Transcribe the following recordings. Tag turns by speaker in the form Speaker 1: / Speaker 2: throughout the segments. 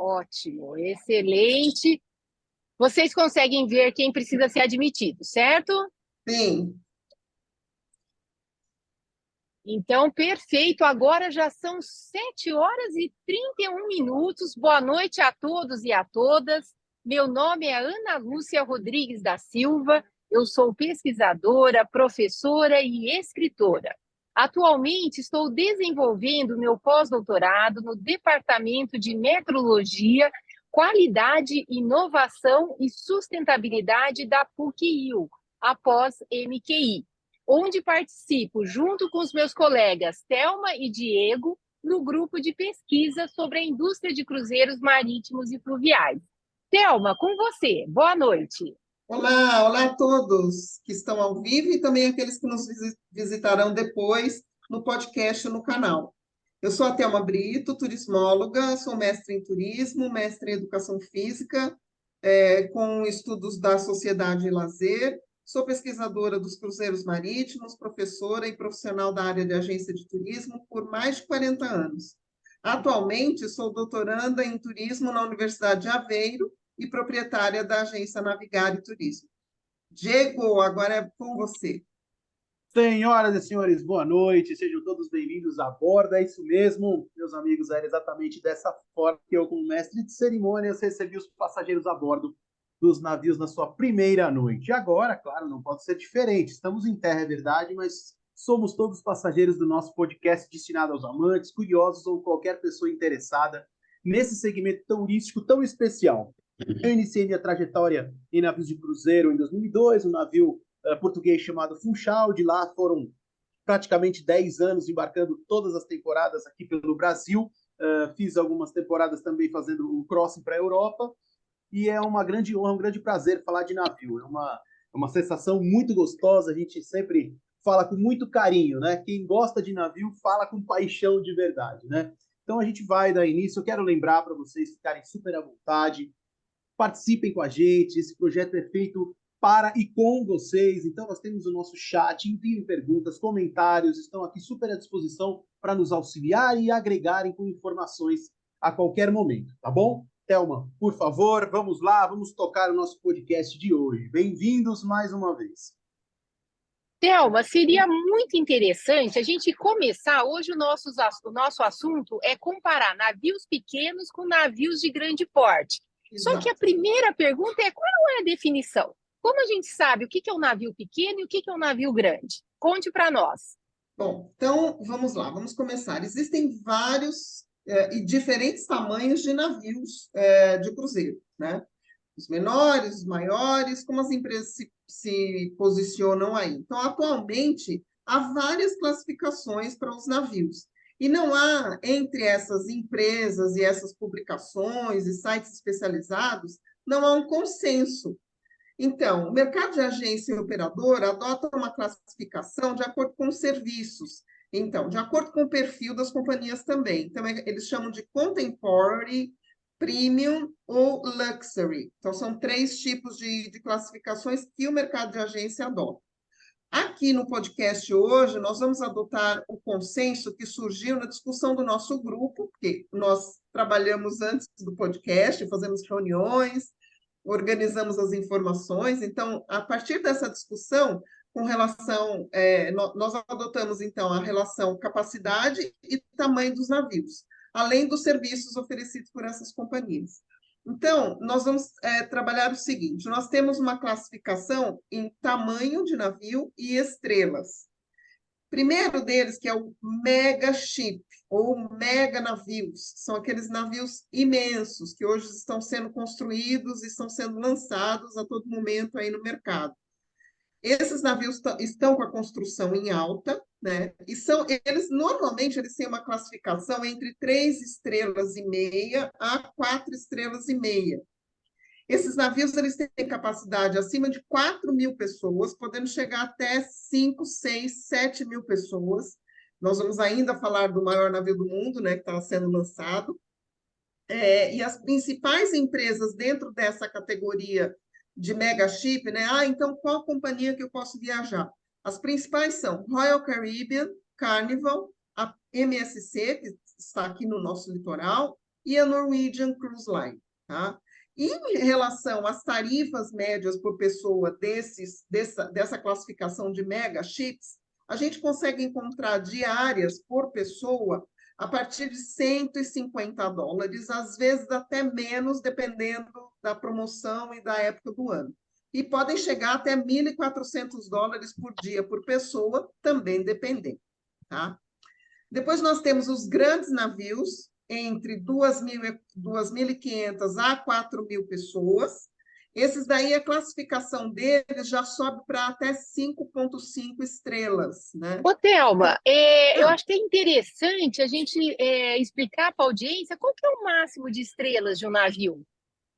Speaker 1: Ótimo, excelente. Vocês conseguem ver quem precisa ser admitido, certo?
Speaker 2: Sim.
Speaker 1: Então, perfeito. Agora já são 7h31. Boa noite a todos e a todas. Meu nome é Ana Lúcia Rodrigues da Silva. Eu sou pesquisadora, professora e escritora. Atualmente, estou desenvolvendo meu pós-doutorado no Departamento de Metrologia, Qualidade, Inovação e Sustentabilidade da PUC-Rio, após MQI, onde participo, junto com os meus colegas Thelma e Diego, no grupo de pesquisa sobre a indústria de cruzeiros marítimos e fluviais. Thelma, com você. Boa noite.
Speaker 2: Olá a todos que estão ao vivo e também aqueles que nos visitarão depois no podcast no canal. Eu sou a Thelma Brito, turismóloga, sou mestre em turismo, mestre em educação física, com estudos da sociedade e lazer, sou pesquisadora dos cruzeiros marítimos, professora e profissional da área de agência de turismo por mais de 40 anos. Atualmente, sou doutoranda em turismo na Universidade de Aveiro e proprietária da agência Navigar e Turismo. Diego, agora é com você.
Speaker 3: Senhoras e senhores, boa noite, sejam todos bem-vindos a bordo. É isso mesmo, meus amigos, era exatamente dessa forma que eu, como mestre de cerimônias, recebi os passageiros a bordo dos navios na sua primeira noite. E agora, claro, não pode ser diferente, estamos em terra, é verdade, mas somos todos passageiros do nosso podcast destinado aos amantes, curiosos ou qualquer pessoa interessada nesse segmento turístico tão especial. Eu iniciei minha trajetória em navios de cruzeiro em 2002, um navio português chamado Funchal. De lá foram praticamente 10 anos embarcando todas as temporadas aqui pelo Brasil. Fiz algumas temporadas também fazendo o crossing para a Europa. E é uma grande honra, um grande prazer falar de navio. É uma sensação muito gostosa, a gente sempre fala com muito carinho, né? Quem gosta de navio fala com paixão de verdade, né? Então a gente vai dar início. Eu quero lembrar para vocês ficarem super à vontade, participem com a gente. Esse projeto é feito para e com vocês. Então, nós temos o nosso chat, enviem perguntas, comentários, estão aqui super à disposição para nos auxiliar e agregarem com informações a qualquer momento, tá bom? Thelma, por favor, vamos lá, vamos tocar o nosso podcast de hoje. Bem-vindos mais uma vez.
Speaker 1: Thelma, seria muito interessante a gente começar. Hoje o nosso assunto é comparar navios pequenos com navios de grande porte.
Speaker 2: Exato.
Speaker 1: Só que a primeira pergunta é: qual é a definição? Como a gente sabe o que é um navio pequeno e o que é um navio grande? Conte para nós.
Speaker 2: Bom, então vamos lá, vamos começar. Existem vários e diferentes tamanhos de navios de cruzeiro, né? Os menores, os maiores, como as empresas se posicionam aí. Então, atualmente, há várias classificações para os navios. E não há, entre essas empresas e essas publicações e sites especializados, não há um consenso. Então, o mercado de agência e operadora adota uma classificação de acordo com os serviços. Então, de acordo com o perfil das companhias também. Então, eles chamam de contemporary, premium ou luxury. Então, são 3 tipos de classificações que o mercado de agência adota. Aqui no podcast hoje, nós vamos adotar o consenso que surgiu na discussão do nosso grupo, porque nós trabalhamos antes do podcast, fazemos reuniões, organizamos as informações. Então, a partir dessa discussão, com relação, nós adotamos, então, a relação capacidade e tamanho dos navios, além dos serviços oferecidos por essas companhias. Então, nós vamos trabalhar o seguinte: nós temos uma classificação em tamanho de navio e estrelas. Primeiro deles, que é o mega ship, ou mega navios, são aqueles navios imensos que hoje estão sendo construídos e estão sendo lançados a todo momento aí no mercado. Esses navios estão com a construção em alta, né? E normalmente eles têm uma classificação entre 3 estrelas e meia a 4 estrelas e meia. Esses navios eles têm capacidade acima de 4.000 pessoas, podendo chegar até 5, 6, 7 mil pessoas. Nós vamos ainda falar do maior navio do mundo, né, que está sendo lançado. E as principais empresas dentro dessa categoria de mega chip, né? Então qual companhia que eu posso viajar? As principais são Royal Caribbean, Carnival, a MSC, que está aqui no nosso litoral, e a Norwegian Cruise Line. Tá? Em relação às tarifas médias por pessoa dessa classificação de mega chips, a gente consegue encontrar diárias por pessoa a partir de $150, às vezes até menos, dependendo da promoção e da época do ano. E podem chegar até $1.400 por dia por pessoa, também dependendo. Tá? Depois nós temos os grandes navios, entre 2.500 a 4.000 pessoas. Esses daí, a classificação deles já sobe para até 5,5 estrelas, né?
Speaker 1: Ô, Thelma, eu acho que é interessante a gente explicar para a audiência qual que é o máximo de estrelas de um navio.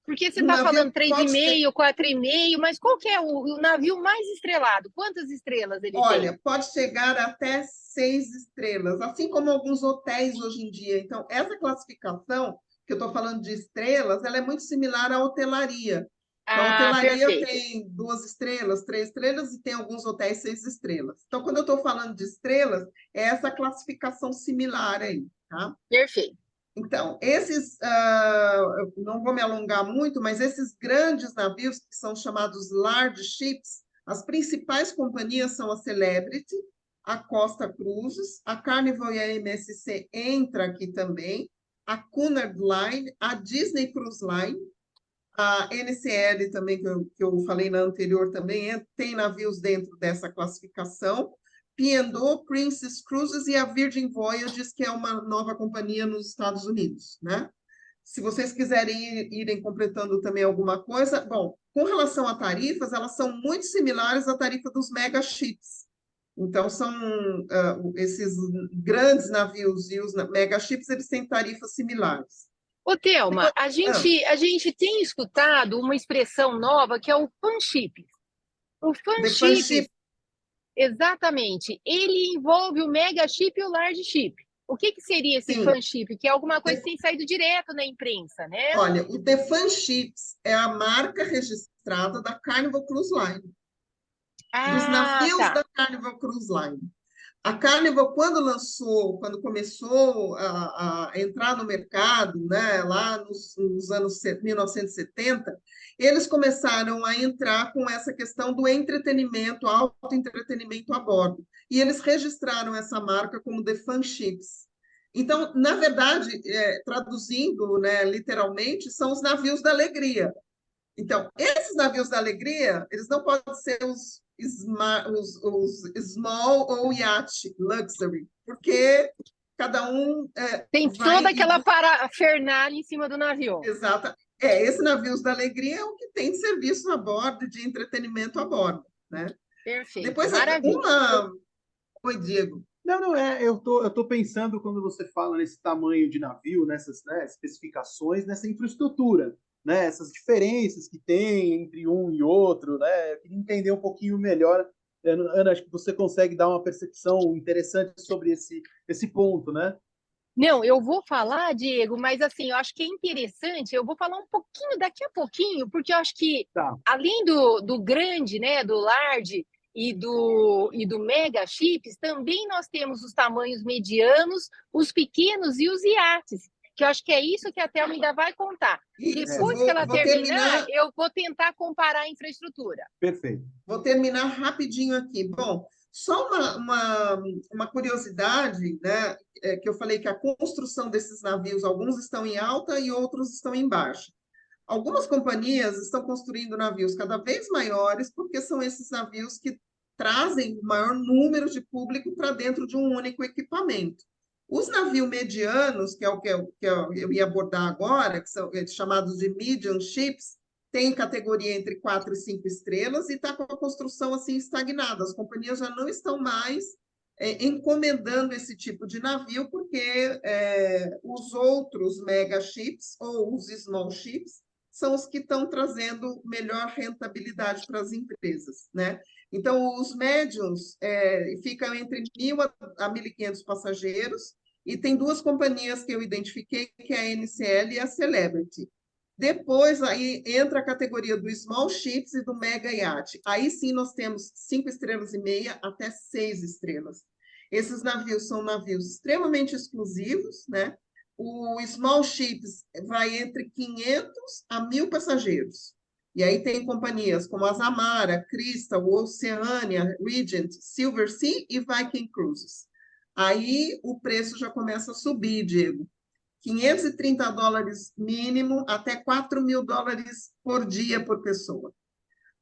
Speaker 1: Porque você está falando 3,5, 4,5, mas qual que é o navio mais estrelado? Quantas estrelas ele tem?
Speaker 2: Olha, pode chegar até 6 estrelas, assim como alguns hotéis hoje em dia. Então, essa classificação, que eu estou falando de estrelas, ela é muito similar à hotelaria. Então, a hotelaria
Speaker 1: perfeito.
Speaker 2: tem 2 estrelas, 3 estrelas, e tem alguns hotéis 6 estrelas. Então, quando eu estou falando de estrelas, é essa classificação similar aí, tá?
Speaker 1: Perfeito.
Speaker 2: Então, não vou me alongar muito, mas esses grandes navios, que são chamados large ships, as principais companhias são a Celebrity, a Costa Cruises, a Carnival e a MSC entra aqui também, a Cunard Line, a Disney Cruise Line, a NCL também, que eu falei na anterior, também tem navios dentro dessa classificação, P&O, Princess Cruises e a Virgin Voyages, que é uma nova companhia nos Estados Unidos, né? Se vocês quiserem irem completando também alguma coisa, bom, com relação a tarifas, elas são muito similares à tarifa dos mega ships. Então, são esses grandes navios e os mega ships, eles têm tarifas similares.
Speaker 1: Ô, Thelma, a gente tem escutado uma expressão nova que é o fanship. O fanship, exatamente, ele envolve o mega chip e o large chip. O que seria esse fanship? Que é alguma coisa que tem saído direto na imprensa, né?
Speaker 2: Olha, o The Fanships é a marca registrada da Carnival Cruise Line. Dos navios da Carnival Cruise Line. A Carnival, quando começou a entrar no mercado, né, lá nos anos 1970, eles começaram a entrar com essa questão do entretenimento, autoentretenimento a bordo. E eles registraram essa marca como The Fanships. Então, na verdade, traduzindo, né, literalmente, são os navios da alegria. Então, esses navios da alegria, eles não podem ser os small ou yacht luxury, porque cada um
Speaker 1: tem toda aquela parafernália em cima do navio.
Speaker 2: Exato. Esse navios da alegria é o que tem serviço a bordo, de entretenimento a bordo, né?
Speaker 1: Perfeito.
Speaker 2: Depois,
Speaker 1: maravilha.
Speaker 2: Oi, Diego.
Speaker 3: Não, eu tô pensando quando você fala nesse tamanho de navio, nessas, né, especificações, nessa infraestrutura, né, essas diferenças que tem entre um e outro, né? Eu queria entender um pouquinho melhor. Ana, acho que você consegue dar uma percepção interessante sobre esse ponto, né?
Speaker 1: Não, eu vou falar, Diego, mas assim, eu acho que é interessante, eu vou falar um pouquinho daqui a pouquinho, porque eu acho que, além do grande, né, do large e do mega chips, também nós temos os tamanhos medianos, os pequenos e os iates, que eu acho que é isso que a Thelma ainda vai contar. Depois que ela terminar, eu vou tentar comparar a infraestrutura.
Speaker 3: Perfeito.
Speaker 2: Vou terminar rapidinho aqui. Bom, só uma curiosidade, né, que eu falei que a construção desses navios, alguns estão em alta e outros estão em baixa. Algumas companhias estão construindo navios cada vez maiores, porque são esses navios que trazem o maior número de público para dentro de um único equipamento. Os navios medianos, que é o que eu ia abordar agora, que são chamados de medium ships, tem categoria entre 4 e 5 estrelas e está com a construção assim estagnada. As companhias já não estão mais encomendando esse tipo de navio, porque os outros mega ships ou os small ships são os que estão trazendo melhor rentabilidade para as empresas, né? Então, os médios ficam entre 1.000 a 1.500 passageiros, e tem 2 companhias que eu identifiquei, que é a NCL e a Celebrity. Depois, aí entra a categoria do small ships e do mega yacht. Aí sim nós temos 5 estrelas e meia até 6 estrelas. Esses navios são navios extremamente exclusivos, né? O small ships vai entre 500 a 1.000 passageiros. E aí tem companhias como a Zamara, Crystal, Oceania, Regent, Silver Sea e Viking Cruises. Aí o preço já começa a subir, Diego. $530 mínimo até $4.000 por dia por pessoa.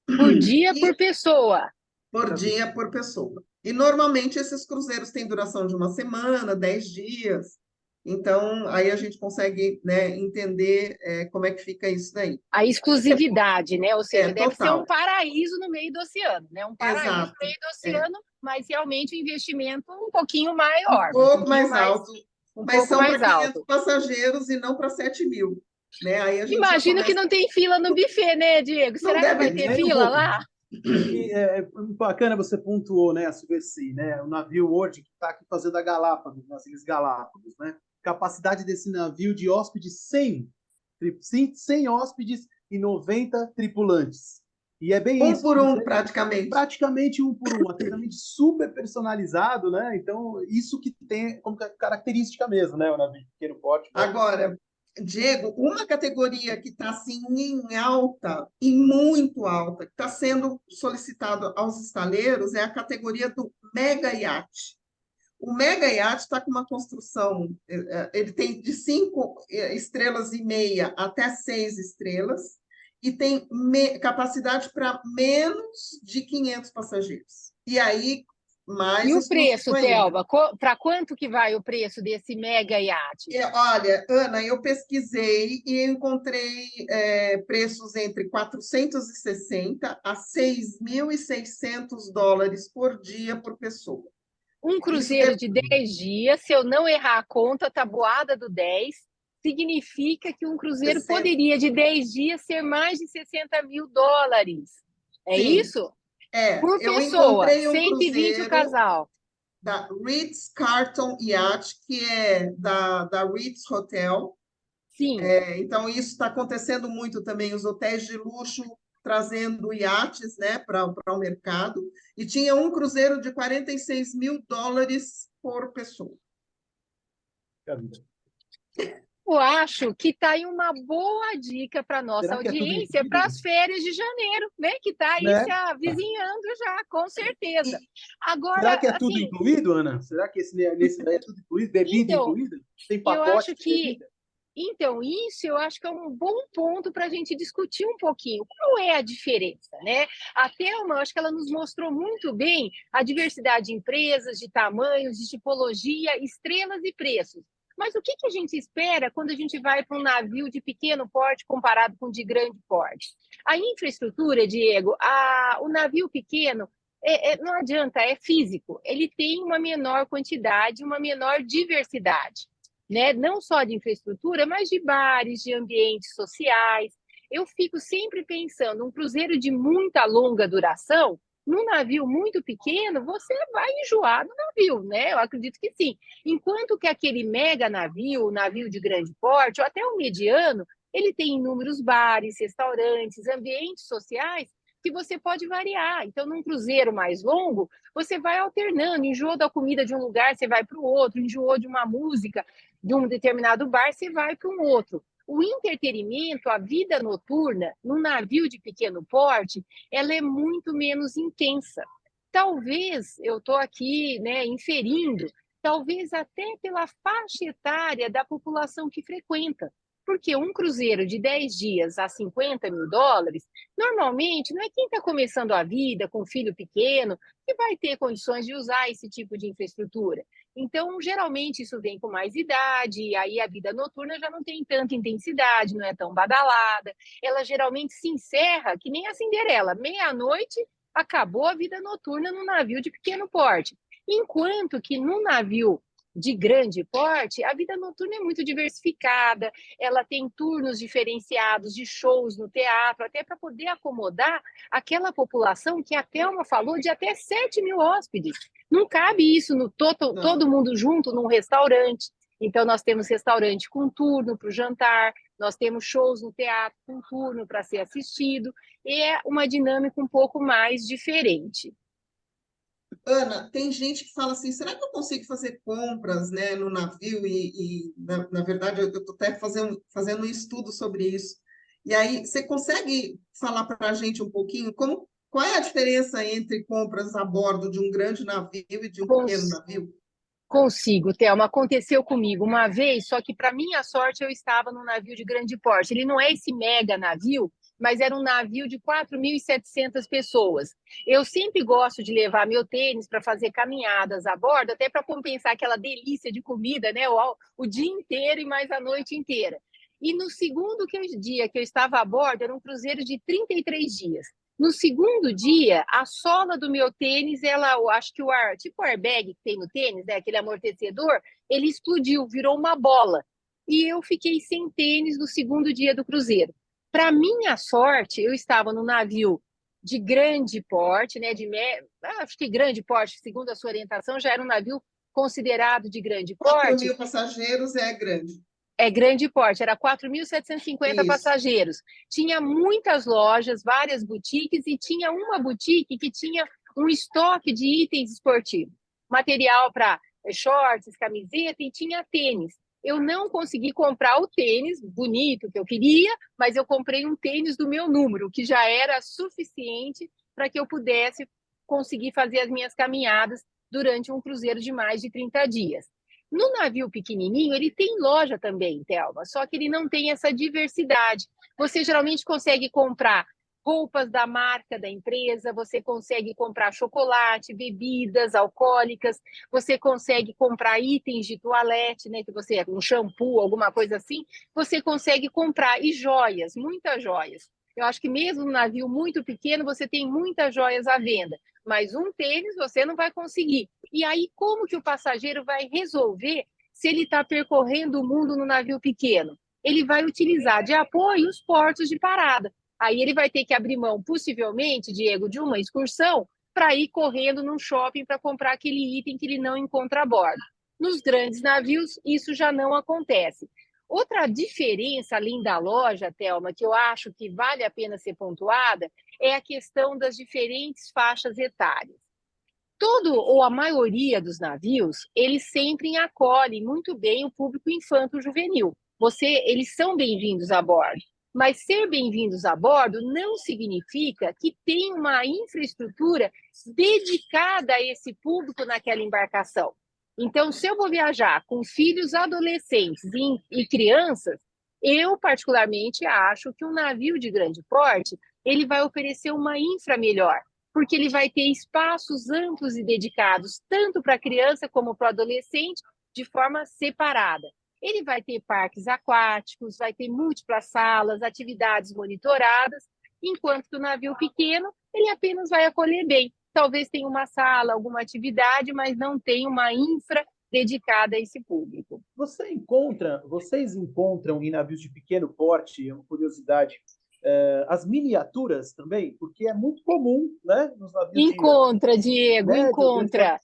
Speaker 1: Por dia, por pessoa.
Speaker 2: Por dia por pessoa. E normalmente esses cruzeiros têm duração de uma semana, 10 dias. Então, aí a gente consegue, né, entender como é que fica isso daí.
Speaker 1: A exclusividade, né? Ou seja, deve ser um
Speaker 2: Total.
Speaker 1: paraíso no meio do oceano, né? Um paraíso
Speaker 2: Exato.
Speaker 1: no meio do oceano, mas realmente o investimento um pouquinho maior.
Speaker 2: Um pouco mais alto. Mas
Speaker 1: pouco
Speaker 2: são
Speaker 1: mais
Speaker 2: para 500
Speaker 1: alto.
Speaker 2: passagem e não para 7.000. Né? Aí a gente
Speaker 1: Imagino que não tem fila no buffet, né, Diego?
Speaker 2: Não
Speaker 1: Será que vai
Speaker 2: deve
Speaker 1: ter
Speaker 3: nem um
Speaker 1: fila
Speaker 3: pouco.
Speaker 1: lá?
Speaker 3: E é bacana você pontuou, né, a Silver Sea, né, o navio hoje que está aqui fazendo a Galápagos, nas Ilhas Galápagos, né, capacidade desse navio de hóspedes 100 hóspedes e 90 tripulantes. E é bem isso.
Speaker 2: Um por um, praticamente.
Speaker 3: Praticamente um por um, atendimento super personalizado, né? Então, isso que tem como característica mesmo, né, o navio de pequeno porte.
Speaker 2: Agora, Diego, uma categoria que está assim em alta, e muito alta, que está sendo solicitado aos estaleiros é a categoria do mega iate. O mega iate está com uma construção, ele tem de 5,5 estrelas até 6 estrelas, e tem capacidade para menos de 500 passageiros. E aí, mais
Speaker 1: E o
Speaker 2: exclusivo
Speaker 1: preço,
Speaker 2: ainda.
Speaker 1: Thelma? Para quanto que vai o preço desse mega iate?
Speaker 2: Olha, Ana, eu pesquisei e encontrei preços entre 460 a $6.600 por dia por pessoa.
Speaker 1: Um
Speaker 2: Isso
Speaker 1: cruzeiro de 10 dias, se eu não errar a conta, tabuada do 10, significa que um cruzeiro
Speaker 2: 60.
Speaker 1: poderia, de 10 dias, ser mais de $60.000. É
Speaker 2: Sim,
Speaker 1: isso? Por
Speaker 2: eu
Speaker 1: pessoa,
Speaker 2: encontrei um
Speaker 1: 120 o
Speaker 2: cruzeiro
Speaker 1: casal.
Speaker 2: da Ritz-Carlton Yacht, que é da Ritz Hotel.
Speaker 1: Sim.
Speaker 2: Então, isso está acontecendo muito também, os hotéis de luxo trazendo iates, né, para o mercado. E tinha um cruzeiro de $46.000 por pessoa.
Speaker 1: Eu acho que está aí uma boa dica para a nossa
Speaker 3: Será que é tudo
Speaker 1: audiência
Speaker 3: incluído?
Speaker 1: para as férias de janeiro, né? Que está aí
Speaker 3: Né?
Speaker 1: se avizinhando já, com certeza. Agora,
Speaker 3: Será que é tudo
Speaker 1: assim,
Speaker 3: incluído, Ana? Será que nesse daí é tudo incluído? Bebida
Speaker 1: então,
Speaker 3: incluída? Tem
Speaker 1: eu
Speaker 3: pacote
Speaker 1: acho
Speaker 3: de
Speaker 1: que
Speaker 3: bebida?
Speaker 1: Então, isso eu acho que é um bom ponto para a gente discutir um pouquinho. Qual é a diferença, né? A Thelma, eu acho que ela nos mostrou muito bem a diversidade de empresas, de tamanhos, de tipologia, estrelas e preços. Mas o que a gente espera quando a gente vai para um navio de pequeno porte comparado com de grande porte? A infraestrutura, Diego, o navio pequeno, não adianta, é físico. Ele tem uma menor quantidade, uma menor diversidade, né? Não só de infraestrutura, mas de bares, de ambientes sociais. Eu fico sempre pensando, um cruzeiro de muita longa duração, num navio muito pequeno, você vai enjoar do navio, né? Eu acredito que sim. Enquanto que aquele mega navio, o navio de grande porte, ou até o mediano, ele tem inúmeros bares, restaurantes, ambientes sociais que você pode variar. Então, num cruzeiro mais longo, você vai alternando, enjoou da comida de um lugar, você vai para o outro, enjoou de uma música, de um determinado bar, você vai para um outro. O entretenimento, a vida noturna, num navio de pequeno porte, ela é muito menos intensa. Talvez, eu estou aqui, né, inferindo, talvez até pela faixa etária da população que frequenta. Porque um cruzeiro de 10 dias a $50.000, normalmente não é quem está começando a vida com filho pequeno que vai ter condições de usar esse tipo de infraestrutura. Então, geralmente, isso vem com mais idade, e aí a vida noturna já não tem tanta intensidade, não é tão badalada. Ela geralmente se encerra, que nem a Cinderela, meia-noite, acabou a vida noturna no navio de pequeno porte. Enquanto que no navio de grande porte, a vida noturna é muito diversificada, ela tem turnos diferenciados de shows no teatro, até para poder acomodar aquela população que a Thelma falou de até 7.000 hóspedes. Não cabe isso no todo mundo junto num restaurante. Então, nós temos restaurante com turno para o jantar, nós temos shows no teatro com turno para ser assistido, e é uma dinâmica um pouco mais diferente.
Speaker 2: Ana, tem gente que fala assim, será que eu consigo fazer compras, né, no navio? Na verdade, eu estou até fazendo um estudo sobre isso. E aí, você consegue falar para a gente um pouquinho qual é a diferença entre compras a bordo de um grande navio e de um pequeno
Speaker 1: Cons-
Speaker 2: navio?
Speaker 1: Consigo, Thelma. Aconteceu comigo uma vez, só que, para minha sorte, eu estava num navio de grande porte. Ele não é esse mega navio, mas era um navio de 4.700 pessoas. Eu sempre gosto de levar meu tênis para fazer caminhadas a bordo, até para compensar aquela delícia de comida, né? O dia inteiro e mais a noite inteira. E no dia que eu estava a bordo, era um cruzeiro de 33 dias. No segundo dia, a sola do meu tênis, eu acho que tipo o airbag que tem no tênis, né, aquele amortecedor, ele explodiu, virou uma bola. E eu fiquei sem tênis no segundo dia do cruzeiro. Para minha sorte, eu estava no navio de grande porte, né, acho que grande porte, segundo a sua orientação, já era um navio considerado de grande
Speaker 2: 4.000
Speaker 1: porte.
Speaker 2: passageiros é grande.
Speaker 1: É grande porte, era 4.750
Speaker 2: Isso.
Speaker 1: passageiros. Tinha muitas lojas, várias boutiques, e tinha uma boutique que tinha um estoque de itens esportivos. Material para shorts, camiseta, e tinha tênis. Eu não consegui comprar o tênis bonito que eu queria, mas eu comprei um tênis do meu número, que já era suficiente para que eu pudesse conseguir fazer as minhas caminhadas durante um cruzeiro de mais de 30 dias. No navio pequenininho, ele tem loja também, Thelma, só que ele não tem essa diversidade. Você geralmente consegue comprar roupas da marca da empresa, você consegue comprar chocolate, bebidas alcoólicas, você consegue comprar itens de toalete, né, que você, um shampoo, alguma coisa assim, você consegue comprar e joias, muitas joias. Eu acho que mesmo no navio muito pequeno, você tem muitas joias à venda, mas um tênis você não vai conseguir. E aí, como que o passageiro vai resolver se ele está percorrendo o mundo no navio pequeno? Ele vai utilizar de apoio os portos de parada. Aí ele vai ter que abrir mão, possivelmente, Diego, de uma excursão para ir correndo num shopping para comprar aquele item que ele não encontra a bordo. Nos grandes navios, isso já não acontece. Outra diferença, além da loja, Thelma, que eu acho que vale a pena ser pontuada, é a questão das diferentes faixas etárias. Todo ou a maioria dos navios, eles sempre acolhem muito bem o público infanto-juvenil. Eles são bem-vindos a bordo, mas ser bem-vindos a bordo não significa que tem uma infraestrutura dedicada a esse público naquela embarcação. Então, se eu vou viajar com filhos adolescentes e crianças, eu particularmente acho que um navio de grande porte, ele vai oferecer uma infra melhor, porque ele vai ter espaços amplos e dedicados, tanto para a criança como para o adolescente, de forma separada. Ele vai ter parques aquáticos, vai ter múltiplas salas, atividades monitoradas, enquanto que o navio pequeno, ele apenas vai acolher bem. Talvez tenha uma sala, alguma atividade, mas não tem uma infra dedicada a esse público.
Speaker 3: Vocês encontram em navios de pequeno porte, é uma curiosidade, as miniaturas também? Porque é muito comum, né, nos navios de
Speaker 1: Encontra, Diego,
Speaker 3: médio, grande porte.
Speaker 1: encontra.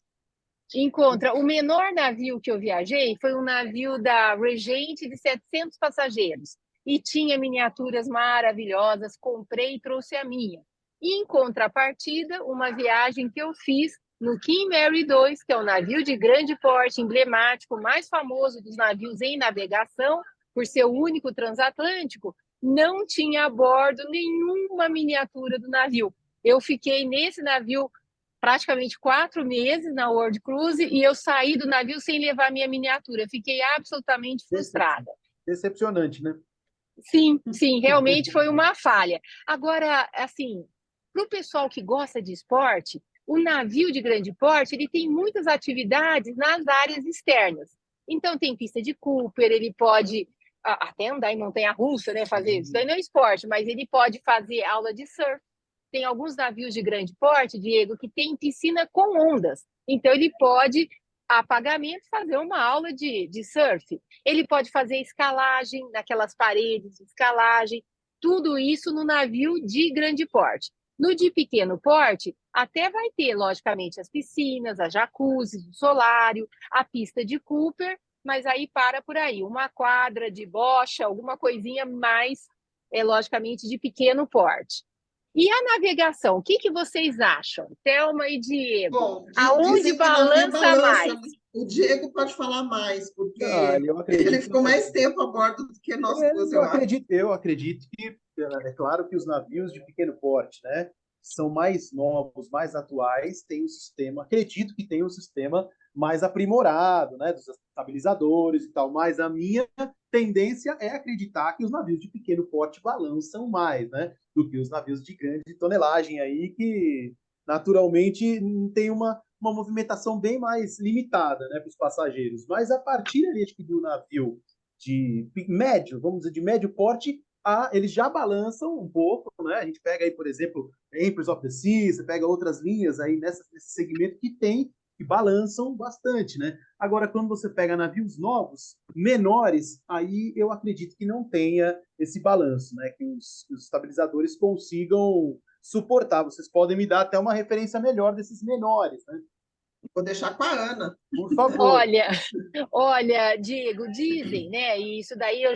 Speaker 1: Encontra. O menor navio que eu viajei foi um navio da Regent de 700 passageiros. E tinha miniaturas maravilhosas, comprei e trouxe a minha. E, em contrapartida, uma viagem que eu fiz no King Mary II, que é um navio de grande porte, emblemático, mais famoso dos navios em navegação, por ser o único transatlântico, não tinha a bordo nenhuma miniatura do navio. Eu fiquei nesse navio praticamente 4 meses na World Cruise e eu saí do navio sem levar minha miniatura. Fiquei absolutamente frustrada.
Speaker 3: Decepcionante, né?
Speaker 1: Sim, sim, realmente foi uma falha. Agora, assim, para o pessoal que gosta de esporte, o navio de grande porte ele tem muitas atividades nas áreas externas. Então, tem pista de Cooper, ele pode até andar em montanha-russa, né? Fazer isso daí não é esporte, mas ele pode fazer aula de surf. Tem alguns navios de grande porte, Diego, que tem piscina com ondas. Então, ele pode, a pagamento, fazer uma aula de surf. Ele pode fazer escalagem naquelas paredes, escalagem, tudo isso no navio de grande porte. No de pequeno porte, até vai ter, logicamente, as piscinas, as jacuzzis, o solário, a pista de Cooper, mas aí para por aí. Uma quadra de bocha, alguma coisinha mais, logicamente, de pequeno porte. E a navegação, o que que vocês acham? Thelma e Diego,
Speaker 2: Bom,
Speaker 1: aonde
Speaker 2: dizem que o navio
Speaker 1: balança
Speaker 2: balança,
Speaker 1: mais?
Speaker 2: né? O Diego pode falar mais,
Speaker 3: Ah,
Speaker 2: porque
Speaker 3: eu
Speaker 2: ele
Speaker 3: acredito.
Speaker 2: ficou mais tempo a bordo do que nós duas, eu acho.
Speaker 3: Eu acredito que, é claro que os navios de pequeno porte, né, são mais novos, mais atuais, têm um sistema, acredito que tem um sistema mais aprimorado, né, dos estabilizadores e tal, mas a minha tendência é acreditar que os navios de pequeno porte balançam mais, né, do que os navios de grande tonelagem aí, que naturalmente tem uma movimentação bem mais limitada, né, para os passageiros. Mas a partir ali, acho que do navio de médio, vamos dizer, de médio porte, eles já balançam um pouco, né? A gente pega aí, por exemplo, Empress of the Seas, você pega outras linhas aí nesse segmento que balançam bastante, né? Agora, quando você pega navios novos, menores, aí eu acredito que não tenha esse balanço, né? Que os estabilizadores consigam suportar. Vocês podem me dar até uma referência melhor desses menores, né?
Speaker 2: Vou deixar com a Ana.
Speaker 3: Por favor.
Speaker 1: Olha, Diego, dizem, né? E isso daí a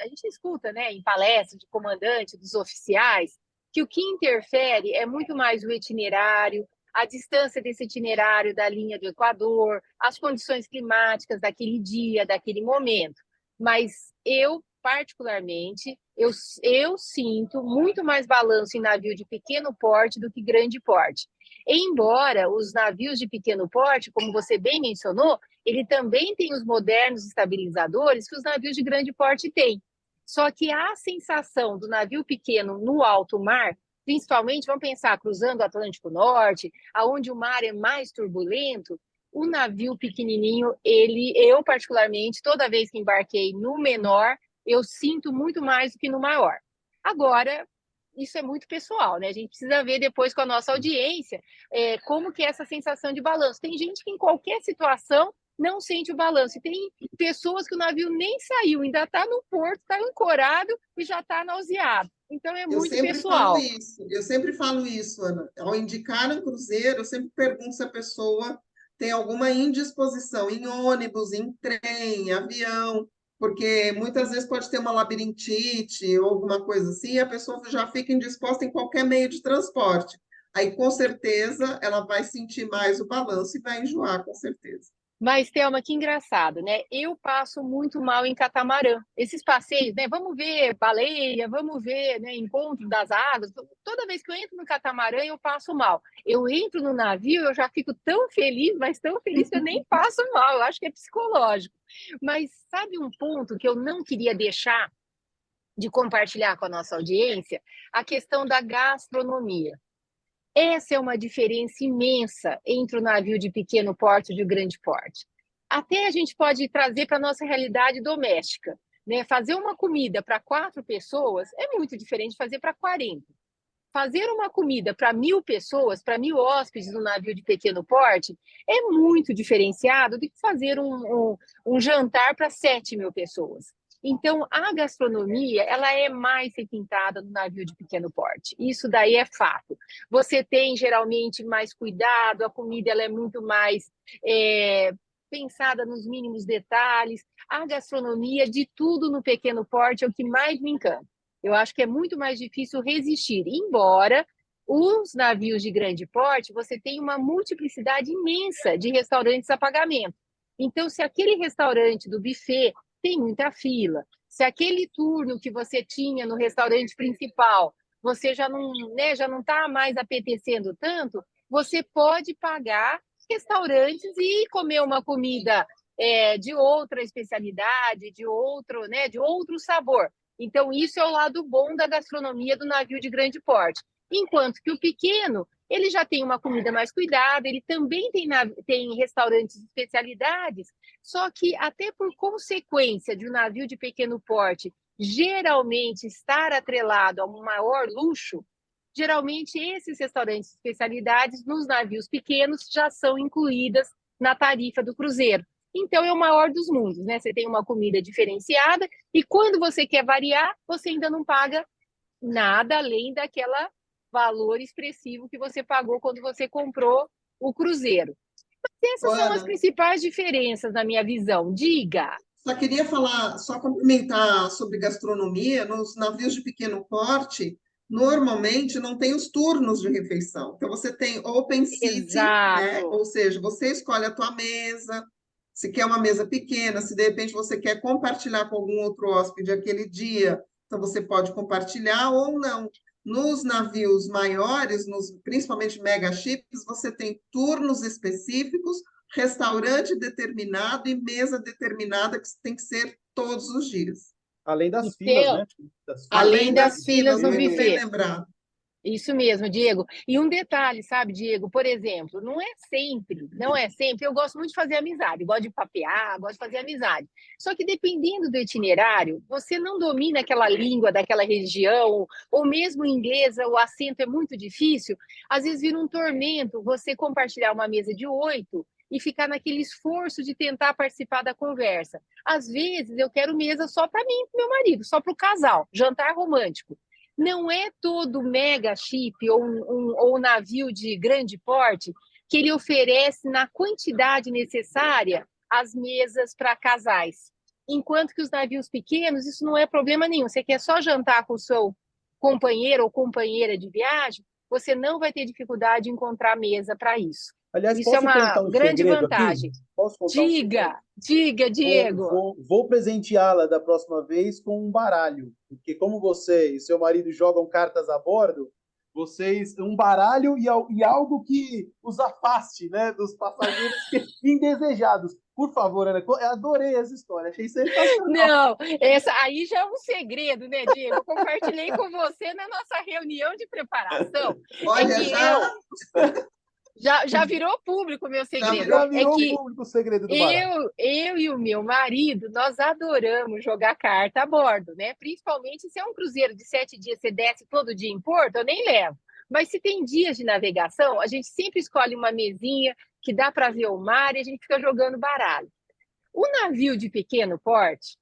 Speaker 1: gente escuta, né, em palestras de comandante, dos oficiais, que o que interfere é muito mais o itinerário, a distância desse itinerário da linha do Equador, as condições climáticas daquele dia, daquele momento. Mas eu, particularmente, eu sinto muito mais balanço em navio de pequeno porte do que grande porte. Embora os navios de pequeno porte, como você bem mencionou, ele também tem os modernos estabilizadores que os navios de grande porte têm. Só que a sensação do navio pequeno no alto mar, principalmente, vamos pensar, cruzando o Atlântico Norte, aonde o mar é mais turbulento, o navio pequenininho, eu particularmente, toda vez que embarquei no menor, eu sinto muito mais do que no maior. Agora, isso é muito pessoal, né? A gente precisa ver depois com a nossa audiência como que é essa sensação de balanço. Tem gente que em qualquer situação não sente o balanço. E tem pessoas que o navio nem saiu, ainda está no porto, está ancorado e já está nauseado. Então é muito pessoal.
Speaker 2: Eu sempre falo isso, Ana. Ao indicar um cruzeiro, eu sempre pergunto se a pessoa tem alguma indisposição em ônibus, em trem, em avião, porque muitas vezes pode ter uma labirintite ou alguma coisa assim, e a pessoa já fica indisposta em qualquer meio de transporte. Aí, com certeza, ela vai sentir mais o balanço e vai enjoar, com certeza.
Speaker 1: Mas, Thelma, que engraçado, né? Eu passo muito mal em catamarã. Esses passeios, né? Vamos ver baleia, vamos ver, né, encontro das águas. Toda vez que eu entro no catamarã, eu passo mal. Eu entro no navio, eu já fico tão feliz, mas tão feliz que eu nem passo mal. Eu acho que é psicológico. Mas sabe um ponto que eu não queria deixar de compartilhar com a nossa audiência? A questão da gastronomia. Essa é uma diferença imensa entre o navio de pequeno porte e de grande porte. Até a gente pode trazer para a nossa realidade doméstica. Né? Fazer uma comida para 4 pessoas é muito diferente de fazer para 40. Fazer uma comida para 1.000 pessoas, para 1.000 hóspedes no navio de pequeno porte, é muito diferenciado do que fazer um jantar para 7.000 pessoas. Então, a gastronomia ela é mais requintada no navio de pequeno porte. Isso daí é fato. Você tem, geralmente, mais cuidado, a comida ela é muito mais pensada nos mínimos detalhes. A gastronomia de tudo no pequeno porte é o que mais me encanta. Eu acho que é muito mais difícil resistir, embora os navios de grande porte, você tem uma multiplicidade imensa de restaurantes a pagamento. Então, se aquele restaurante do buffet tem muita fila, se aquele turno que você tinha no restaurante principal, você já não está mais apetecendo tanto, você pode pagar restaurantes e comer uma comida de outra especialidade, de outro sabor. Então, isso é o lado bom da gastronomia do navio de grande porte. Enquanto que o pequeno, ele já tem uma comida mais cuidada, ele também tem restaurantes de especialidades, só que até por consequência de um navio de pequeno porte geralmente estar atrelado a um maior luxo, geralmente esses restaurantes de especialidades nos navios pequenos já são incluídas na tarifa do cruzeiro. Então, é o maior dos mundos, né? Você tem uma comida diferenciada e quando você quer variar, você ainda não paga nada além daquela valor expressivo que você pagou quando você comprou o cruzeiro. Mas essas são as principais diferenças na minha visão. Diga.
Speaker 2: Só queria falar, só complementar sobre gastronomia. Nos navios de pequeno porte, normalmente não tem os turnos de refeição. Então, você tem open seating, né?
Speaker 1: Exato.
Speaker 2: Ou seja, você escolhe a tua mesa, se quer uma mesa pequena, se de repente você quer compartilhar com algum outro hóspede aquele dia, então você pode compartilhar ou não. Nos navios maiores, principalmente mega chips, você tem turnos específicos, restaurante determinado e mesa determinada que tem que ser todos os dias.
Speaker 3: Além
Speaker 1: E
Speaker 3: das filas,
Speaker 1: tem,
Speaker 3: né? Das filas
Speaker 1: além
Speaker 2: Além
Speaker 3: de
Speaker 1: das
Speaker 2: das
Speaker 1: filas
Speaker 2: filas,
Speaker 1: no
Speaker 2: muito bem
Speaker 3: comer.
Speaker 1: buffet.
Speaker 2: lembrado.
Speaker 1: Isso mesmo, Diego. E um detalhe, sabe, Diego? Por exemplo, não é sempre. Eu gosto muito de fazer amizade, gosto de papear, gosto de fazer amizade. Só que dependendo do itinerário, você não domina aquela língua daquela região, ou mesmo o inglês, o acento é muito difícil. Às vezes vira um tormento você compartilhar uma mesa de 8 e ficar naquele esforço de tentar participar da conversa. Às vezes eu quero mesa só para mim e para meu marido, só para o casal, jantar romântico. Não é todo mega chip ou navio de grande porte que ele oferece na quantidade necessária as mesas para casais. Enquanto que os navios pequenos, isso não é problema nenhum. Você quer só jantar com o seu companheiro ou companheira de viagem, você não vai ter dificuldade em encontrar mesa para isso.
Speaker 3: Aliás,
Speaker 1: Isso é
Speaker 3: posso
Speaker 1: uma
Speaker 3: contar um
Speaker 1: grande
Speaker 3: segredo aqui?
Speaker 1: vantagem.
Speaker 3: Posso contar um segredo?
Speaker 1: Diga, Diego.
Speaker 3: Vou presenteá-la da próxima vez com um baralho, porque como você e seu marido jogam cartas a bordo, vocês um baralho e algo que os afaste, né, dos passageiros indesejados. Por favor, Ana, eu adorei essa história, achei sensacional.
Speaker 1: Não, essa aí já é um segredo, né, Diego? Eu compartilhei com você na nossa reunião de preparação. É
Speaker 2: Olha,
Speaker 1: que já virou público o meu
Speaker 2: já
Speaker 1: segredo.
Speaker 2: virou.
Speaker 3: Já
Speaker 1: É
Speaker 3: virou
Speaker 1: que
Speaker 3: público o segredo do baralho.
Speaker 1: eu e o meu marido, nós adoramos jogar carta a bordo, né? Principalmente se é um cruzeiro de 7 dias, você desce todo dia em Porto, eu nem levo. Mas se tem dias de navegação, a gente sempre escolhe uma mesinha que dá para ver o mar e a gente fica jogando baralho. O navio de pequeno porte,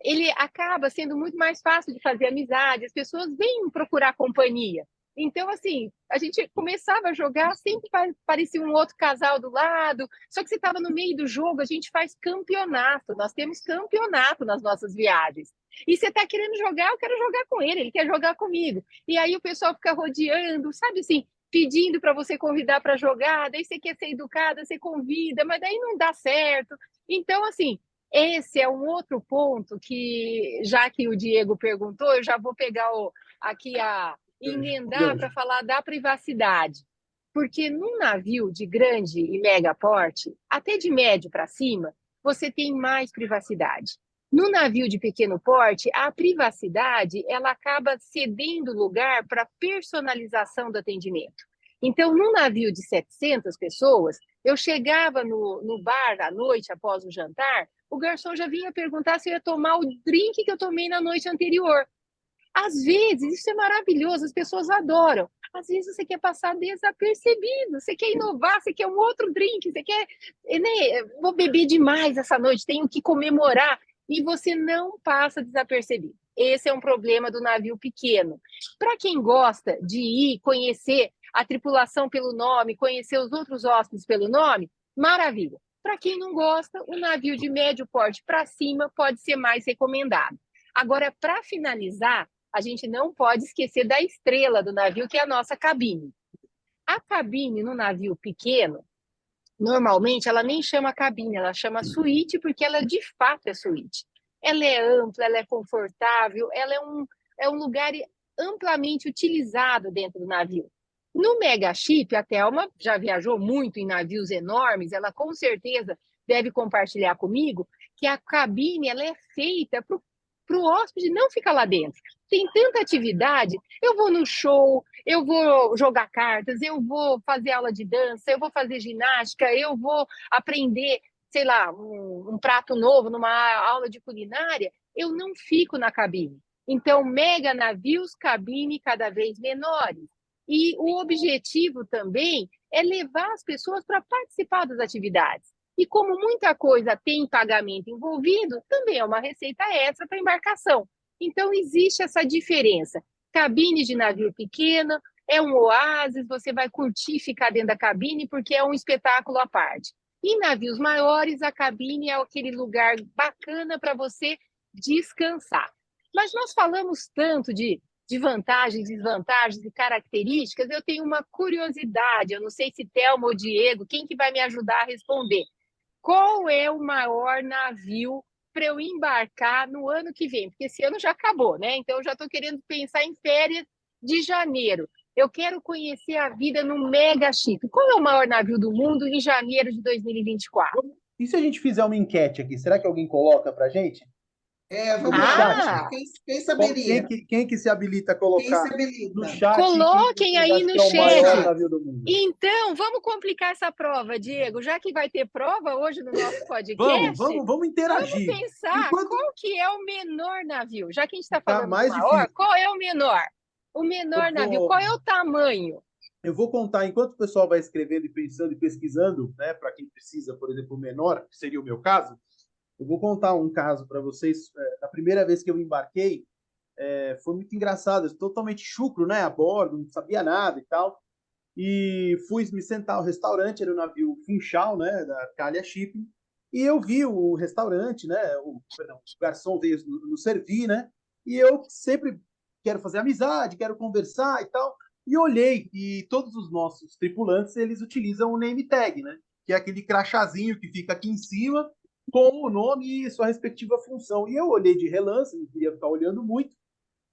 Speaker 1: ele acaba sendo muito mais fácil de fazer amizade, as pessoas vêm procurar companhia. Então, assim, a gente começava a jogar, sempre parecia um outro casal do lado, só que você estava no meio do jogo, a gente faz campeonato, nós temos campeonato nas nossas viagens. E você está querendo jogar, eu quero jogar com ele quer jogar comigo. E aí o pessoal fica rodeando, sabe assim, pedindo para você convidar para jogar, daí você quer ser educada, você convida, mas daí não dá certo. Então, assim, esse é um outro ponto que, já que o Diego perguntou, eu já vou pegar aqui a emendar para falar da privacidade. Porque num navio de grande e mega porte, até de médio para cima, você tem mais privacidade. No navio de pequeno porte, a privacidade ela acaba cedendo lugar para personalização do atendimento. Então, num navio de 700 pessoas, eu chegava no bar à noite, após o jantar, o garçom já vinha perguntar se eu ia tomar o drink que eu tomei na noite anterior. Às vezes, isso é maravilhoso, as pessoas adoram. Às vezes você quer passar desapercebido, você quer inovar, você quer um outro drink, você quer, né, vou beber demais essa noite, tenho que comemorar, e você não passa desapercebido. Esse é um problema do navio pequeno. Para quem gosta de ir conhecer a tripulação pelo nome, conhecer os outros hóspedes pelo nome, maravilha. Para quem não gosta, o navio de médio porte para cima pode ser mais recomendado. Agora, para finalizar, a gente não pode esquecer da estrela do navio, que é a nossa cabine. A cabine no navio pequeno, normalmente, ela nem chama cabine, ela chama suíte, porque ela de fato é suíte. Ela é ampla, ela é confortável, ela é um lugar amplamente utilizado dentro do navio. No Mega Chip, a Thelma já viajou muito em navios enormes, ela com certeza deve compartilhar comigo que a cabine ela é feita para o hóspede não ficar lá dentro. Tem tanta atividade, eu vou no show, eu vou jogar cartas, eu vou fazer aula de dança, eu vou fazer ginástica, eu vou aprender, sei lá, um prato novo numa aula de culinária, eu não fico na cabine. Então, mega navios, cabine cada vez menores. E o objetivo também é levar as pessoas para participar das atividades. E como muita coisa tem pagamento envolvido, também é uma receita extra para a embarcação. Então, existe essa diferença. Cabine de navio pequeno é um oásis, você vai curtir ficar dentro da cabine porque é um espetáculo à parte. Em navios maiores, a cabine é aquele lugar bacana para você descansar. Mas nós falamos tanto de de vantagens, desvantagens e características, eu tenho uma curiosidade, eu não sei se Thelma ou Diego, quem que vai me ajudar a responder? Qual é o maior navio para eu embarcar no ano que vem? Porque esse ano já acabou, né? Então eu já estou querendo pensar em férias de janeiro. Eu quero conhecer a vida no Mega Chique. Qual é o maior navio do mundo em janeiro de 2024?
Speaker 3: E se a gente fizer uma enquete aqui, será que alguém coloca pra gente?
Speaker 2: Vamos
Speaker 3: No
Speaker 2: lá,
Speaker 3: chat?
Speaker 2: quem saberia?
Speaker 3: Quem que se habilita a
Speaker 2: Quem se
Speaker 3: colocar no
Speaker 2: habilita?
Speaker 3: chat quem que
Speaker 1: Coloquem
Speaker 3: vocês
Speaker 1: aí
Speaker 3: acham que
Speaker 1: no
Speaker 3: é o maior
Speaker 1: chat.
Speaker 3: navio do mundo?
Speaker 1: Então, vamos complicar essa prova, Diego. Já que vai ter prova hoje no nosso
Speaker 3: Vamos
Speaker 1: podcast, vamos
Speaker 3: interagir.
Speaker 1: pensar
Speaker 3: Enquanto
Speaker 1: qual que é o menor navio. Já que a gente está
Speaker 3: tá
Speaker 1: falando do
Speaker 3: mais
Speaker 1: maior,
Speaker 3: difícil,
Speaker 1: qual é o menor? O menor navio, qual é o tamanho?
Speaker 3: eu vou contar, enquanto o pessoal vai escrevendo e pensando e pesquisando, né, para quem precisa, por exemplo, o menor, que seria o meu caso, eu vou contar um caso para vocês. Da primeira vez que eu embarquei, foi muito engraçado, totalmente chucro, né, a bordo, não sabia nada e tal. E fui me sentar no restaurante, era o navio Funchal, né, da Calha Shipping, e eu vi o restaurante, né, o garçom veio nos servir, né, e eu sempre quero fazer amizade, quero conversar e tal, e olhei, e todos os nossos tripulantes, eles utilizam o name tag, né, que é aquele crachazinho que fica aqui em cima, com o nome e sua respectiva função. E eu olhei de relance, não queria ficar olhando muito,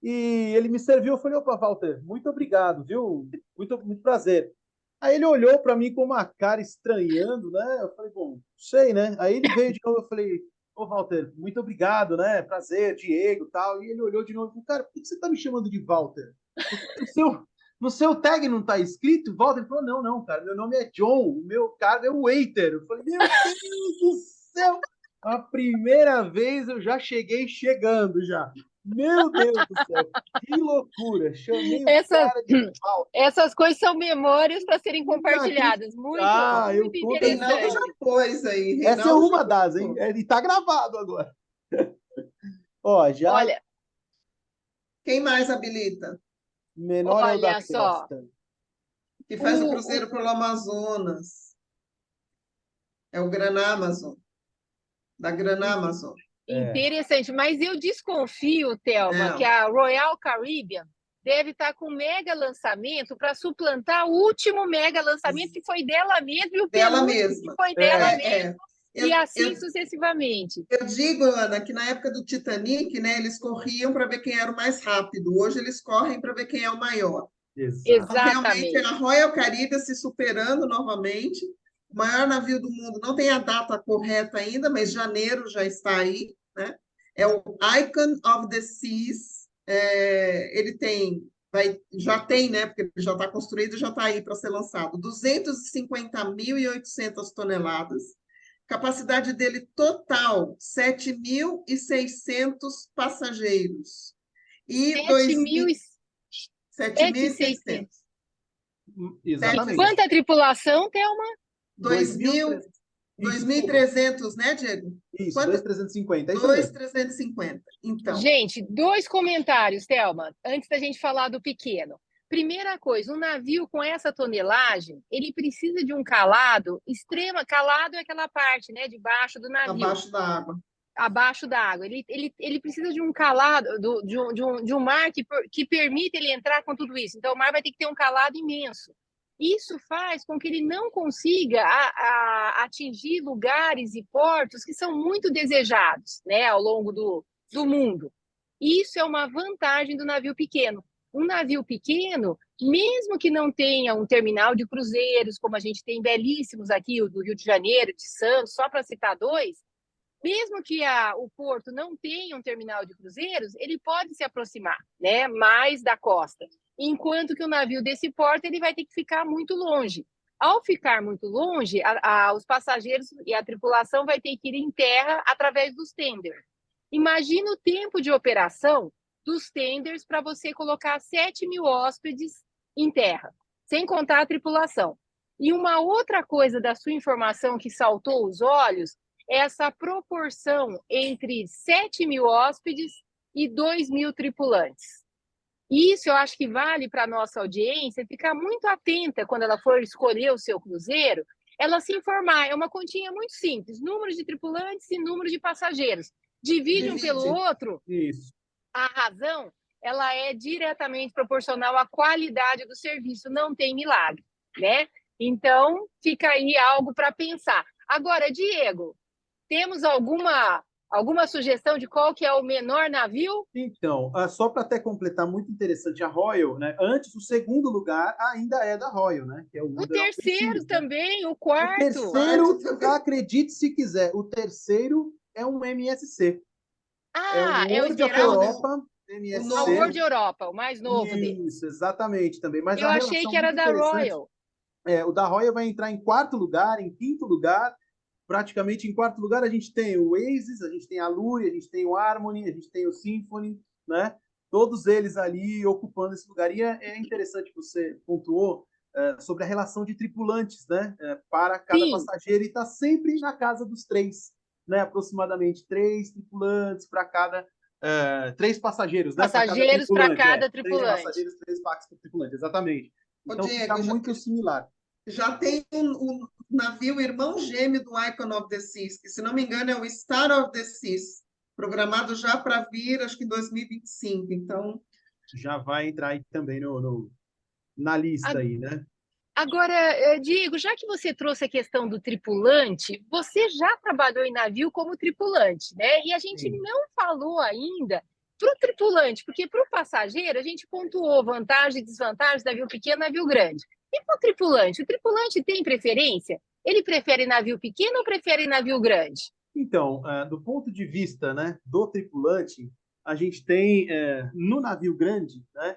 Speaker 3: e ele me serviu, eu falei, opa, Walter, muito obrigado, viu? Muito prazer. Aí ele olhou para mim com uma cara estranhando, né? Eu falei, bom, sei, né? Aí ele veio de novo, eu falei, ô Walter, muito obrigado, né? Prazer, Diego, tal. E ele olhou de novo, falei, cara, por que você tá me chamando de Walter? No seu tag não tá escrito Walter? Ele falou, não, cara, meu nome é John, o meu cargo é waiter. Eu falei, meu Deus do céu! A primeira vez eu já cheguei chegando já. Meu Deus do céu, que loucura! Chamei o
Speaker 1: Essas,
Speaker 3: cara de Walter.
Speaker 1: essas coisas são memórias para serem compartilhadas.
Speaker 3: Eu
Speaker 1: Muito
Speaker 3: tô
Speaker 2: Reinaldo já
Speaker 1: interessante.
Speaker 2: pôs aí.
Speaker 3: Essa é
Speaker 2: Reinaldo já
Speaker 3: uma das, hein?
Speaker 2: colocou.
Speaker 3: E tá gravado agora. Ó, já
Speaker 1: Olha,
Speaker 2: Quem mais habilita?
Speaker 3: menor é o da
Speaker 1: olha só.
Speaker 3: Costa.
Speaker 2: Que faz o
Speaker 1: O,
Speaker 2: cruzeiro pelo Amazonas. É o Gran Amazon, da Gran Amazon.
Speaker 1: Interessante, mas eu desconfio, Thelma, que
Speaker 2: Não,
Speaker 1: a Royal Caribbean deve estar com um mega lançamento para suplantar o último mega lançamento que foi dela mesma e o
Speaker 2: dela
Speaker 1: penúltimo que
Speaker 2: mesma.
Speaker 1: foi dela mesma,
Speaker 2: Eu,
Speaker 1: e assim
Speaker 2: eu,
Speaker 1: sucessivamente.
Speaker 2: eu digo, Ana, que na época do Titanic, né, eles corriam para ver quem era o mais rápido. Hoje eles correm para ver quem é o maior.
Speaker 3: Exato.
Speaker 2: Então, realmente, é a
Speaker 1: Exatamente.
Speaker 2: Royal Caribbean se superando novamente. O maior navio do mundo, não tem a data correta ainda, mas janeiro já está aí, né? É o Icon of the Seas. Ele já tem, né? Porque ele já está construído e já está aí para ser lançado. 250.800 toneladas. Capacidade dele total, 7.600 passageiros. E
Speaker 1: 7.700.
Speaker 2: 7.600.
Speaker 1: E
Speaker 3: Exatamente.
Speaker 1: quanta tripulação, Thelma?
Speaker 2: 2.000, 2.300, né, Diego?
Speaker 3: Isso,
Speaker 2: Quanto?
Speaker 3: 2.350, é isso mesmo.
Speaker 2: 2.350. Então,
Speaker 1: Gente, dois comentários, Thelma, antes da gente falar do pequeno. Primeira coisa, um navio com essa tonelagem, ele precisa de um calado extrema. Calado é aquela parte, né, debaixo do navio,
Speaker 2: abaixo da água.
Speaker 1: abaixo da água. Ele precisa de um calado, de um mar que permita ele entrar com tudo isso. Então, o mar vai ter que ter um calado imenso. Isso faz com que ele não consiga atingir lugares e portos que são muito desejados, né, ao longo do mundo. Isso é uma vantagem do navio pequeno. Um navio pequeno, mesmo que não tenha um terminal de cruzeiros, como a gente tem belíssimos aqui, o do Rio de Janeiro, de Santos, só para citar dois, mesmo que o porto não tenha um terminal de cruzeiros, ele pode se aproximar, né, mais da costa. Enquanto que o navio desse porto ele vai ter que ficar muito longe. Ao ficar muito longe, os passageiros e a tripulação vai ter que ir em terra através dos tenders. Imagina o tempo de operação dos tenders para você colocar 7.000 hóspedes em terra, sem contar a tripulação. E uma outra coisa da sua informação que saltou os olhos, essa proporção entre 7.000 hóspedes e 2.000 tripulantes. Isso eu acho que vale para a nossa audiência ficar muito atenta quando ela for escolher o seu cruzeiro, ela se informar. É uma continha muito simples, número de tripulantes e número de passageiros. Divide um pelo outro,
Speaker 3: Isso.
Speaker 1: a razão ela é diretamente proporcional à qualidade do serviço, não tem milagre, né? Então, fica aí algo para pensar. Agora, Diego, temos alguma sugestão de qual que é o menor navio?
Speaker 3: Então, só para até completar, muito interessante, a Royal, né? Antes, o segundo lugar ainda é da Royal, né? Que é o
Speaker 1: O
Speaker 3: Wonder of the
Speaker 1: terceiro
Speaker 3: Seas, né?
Speaker 1: também, o
Speaker 3: O
Speaker 1: quarto.
Speaker 3: terceiro, acredite se quiser, o terceiro é um MSC. É o
Speaker 1: Ah, é o
Speaker 3: World of
Speaker 1: Esmeralda?
Speaker 3: Europa,
Speaker 2: O
Speaker 1: A
Speaker 3: MSC.
Speaker 1: World
Speaker 2: novo,
Speaker 1: Europa, o mais novo deles.
Speaker 3: Isso, exatamente também. Mas
Speaker 1: Eu
Speaker 3: a
Speaker 1: achei
Speaker 3: relação
Speaker 1: que era
Speaker 3: muito
Speaker 1: da
Speaker 3: interessante,
Speaker 1: Royal.
Speaker 3: o da Royal vai entrar em quarto lugar, em quinto lugar. Praticamente em quarto lugar a gente tem o Oasis, a gente tem a Lure, a gente tem o Harmony, a gente tem o Symphony, né? Todos eles ali ocupando esse lugar. E é interessante que você pontuou sobre a relação de tripulantes, né? Para cada
Speaker 1: Sim,
Speaker 3: passageiro e está sempre na casa dos três, né? Aproximadamente três tripulantes para cada três passageiros, né? Para cada
Speaker 1: passageiros para
Speaker 3: tripulante,
Speaker 1: cada
Speaker 3: três
Speaker 1: tripulante.
Speaker 3: passageiros, três packs por tripulante, exatamente.
Speaker 2: ô
Speaker 3: Então fica
Speaker 2: Diego, já,
Speaker 3: muito similar.
Speaker 2: já tem um navio irmão gêmeo do Icon of the Seas, que, se não me engano, é o Star of the Seas, programado já para vir, acho que em 2025. Então,
Speaker 3: Já vai entrar aí também na lista aí, né?
Speaker 1: Agora, Diego, já que você trouxe a questão do tripulante, você já trabalhou em navio como tripulante, né? E a gente
Speaker 3: Sim.
Speaker 1: não falou ainda para o tripulante, porque para o passageiro a gente pontuou vantagens e desvantagens, navio pequeno, navio grande. E para o tripulante tem preferência? Ele prefere navio pequeno ou prefere navio grande?
Speaker 3: Então, do ponto de vista, né, do tripulante, a gente tem no navio grande, né,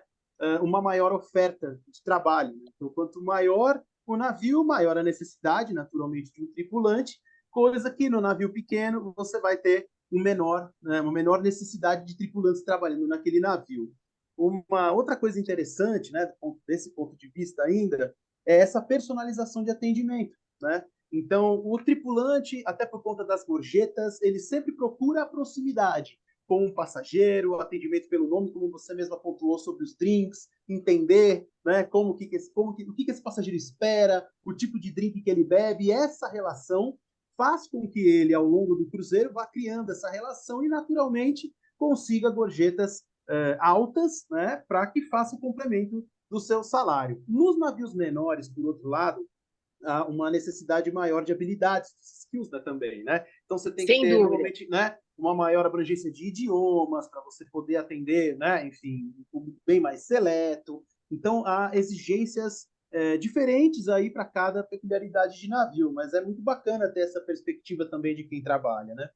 Speaker 3: uma maior oferta de trabalho. Né? Então, quanto maior o navio, maior a necessidade, naturalmente, de um tripulante, coisa que no navio pequeno você vai ter uma menor necessidade de tripulantes trabalhando naquele navio. Uma outra coisa interessante, né, desse ponto de vista ainda, é essa personalização de atendimento, né? Então, o tripulante, até por conta das gorjetas, ele sempre procura a proximidade com o passageiro, o atendimento pelo nome, como você mesma pontuou sobre os drinks, entender, né, o que esse passageiro espera, o tipo de drink que ele bebe, e essa relação faz com que ele, ao longo do cruzeiro, vá criando essa relação e, naturalmente, consiga gorjetas altas, né, para que faça o complemento do seu salário. Nos navios menores, por outro lado, uma necessidade maior de habilidades, skills, né, também, né? Então você tem que
Speaker 1: Sem
Speaker 3: ter
Speaker 1: dúvida.
Speaker 3: normalmente, né, uma maior abrangência de idiomas para você poder atender, né, enfim, um público bem mais seleto. Então há exigências diferentes aí para cada peculiaridade de navio, mas é muito bacana ter essa perspectiva também de quem trabalha, né?